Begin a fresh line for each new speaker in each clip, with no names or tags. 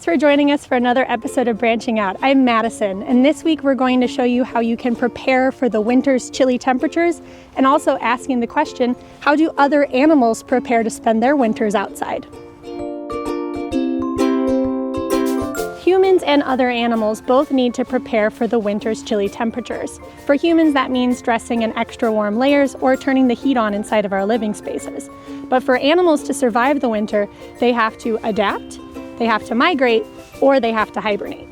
Thanks for joining us for another episode of Branching Out. I'm Madison, and this week we're going to show you how you can prepare for the winter's chilly temperatures, and also asking the question, how do other animals prepare to spend their winters outside? Humans and other animals both need to prepare for the winter's chilly temperatures. For humans, that means dressing in extra warm layers or turning the heat on inside of our living spaces. But for animals to survive the winter, they have to adapt, they have to migrate, or they have to hibernate.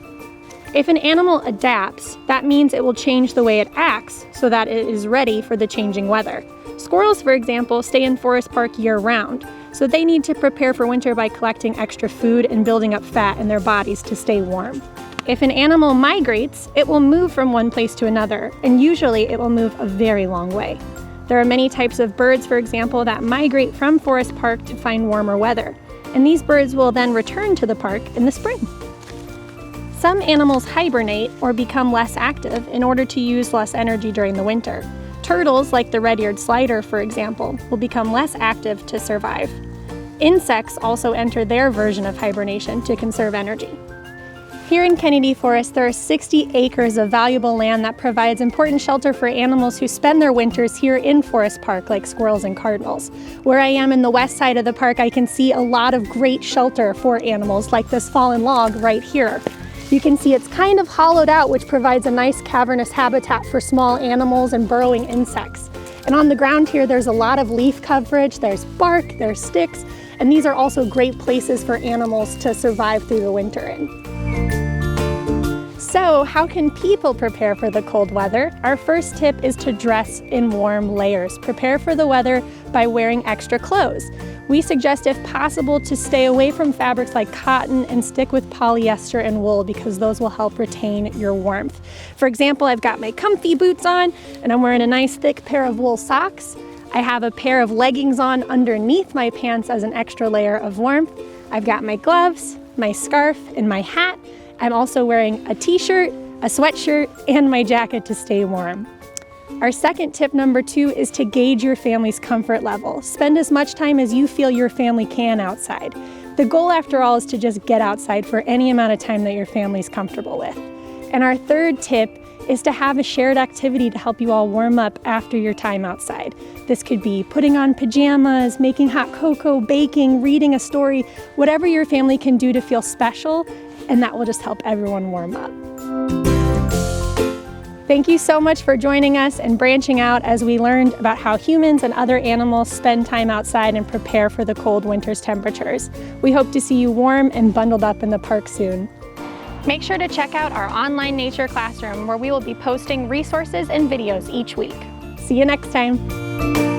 If an animal adapts, that means it will change the way it acts so that it is ready for the changing weather. Squirrels, for example, stay in Forest Park year-round, so they need to prepare for winter by collecting extra food and building up fat in their bodies to stay warm. If an animal migrates, it will move from one place to another, and usually it will move a very long way. There are many types of birds, for example, that migrate from Forest Park to find warmer weather, and these birds will then return to the park in the spring. Some animals hibernate or become less active in order to use less energy during the winter. Turtles, like the red-eared slider, for example, will become less active to survive. Insects also enter their version of hibernation to conserve energy. Here in Kennedy Forest, there are 60 acres of valuable land that provides important shelter for animals who spend their winters here in Forest Park, like squirrels and cardinals. Where I am in the west side of the park, I can see a lot of great shelter for animals, like this fallen log right here. You can see it's kind of hollowed out, which provides a nice cavernous habitat for small animals and burrowing insects. And on the ground here, there's a lot of leaf coverage, there's bark, there's sticks, and these are also great places for animals to survive through the winter in. So, how can people prepare for the cold weather? Our first tip is to dress in warm layers. Prepare for the weather by wearing extra clothes. We suggest, if possible, to stay away from fabrics like cotton and stick with polyester and wool because those will help retain your warmth. For example, I've got my comfy boots on and I'm wearing a nice thick pair of wool socks. I have a pair of leggings on underneath my pants as an extra layer of warmth. I've got my gloves, my scarf, and my hat. I'm also wearing a t-shirt, a sweatshirt, and my jacket to stay warm. Our second tip, number 2, is to gauge your family's comfort level. Spend as much time as you feel your family can outside. The goal, after all, is to just get outside for any amount of time that your family's comfortable with. And our third tip is to have a shared activity to help you all warm up after your time outside. This could be putting on pajamas, making hot cocoa, baking, reading a story, whatever your family can do to feel special, and that will just help everyone warm up. Thank you so much for joining us and branching out as we learned about how humans and other animals spend time outside and prepare for the cold winter's temperatures. We hope to see you warm and bundled up in the park soon. Make sure to check out our online nature classroom where we will be posting resources and videos each week. See you next time.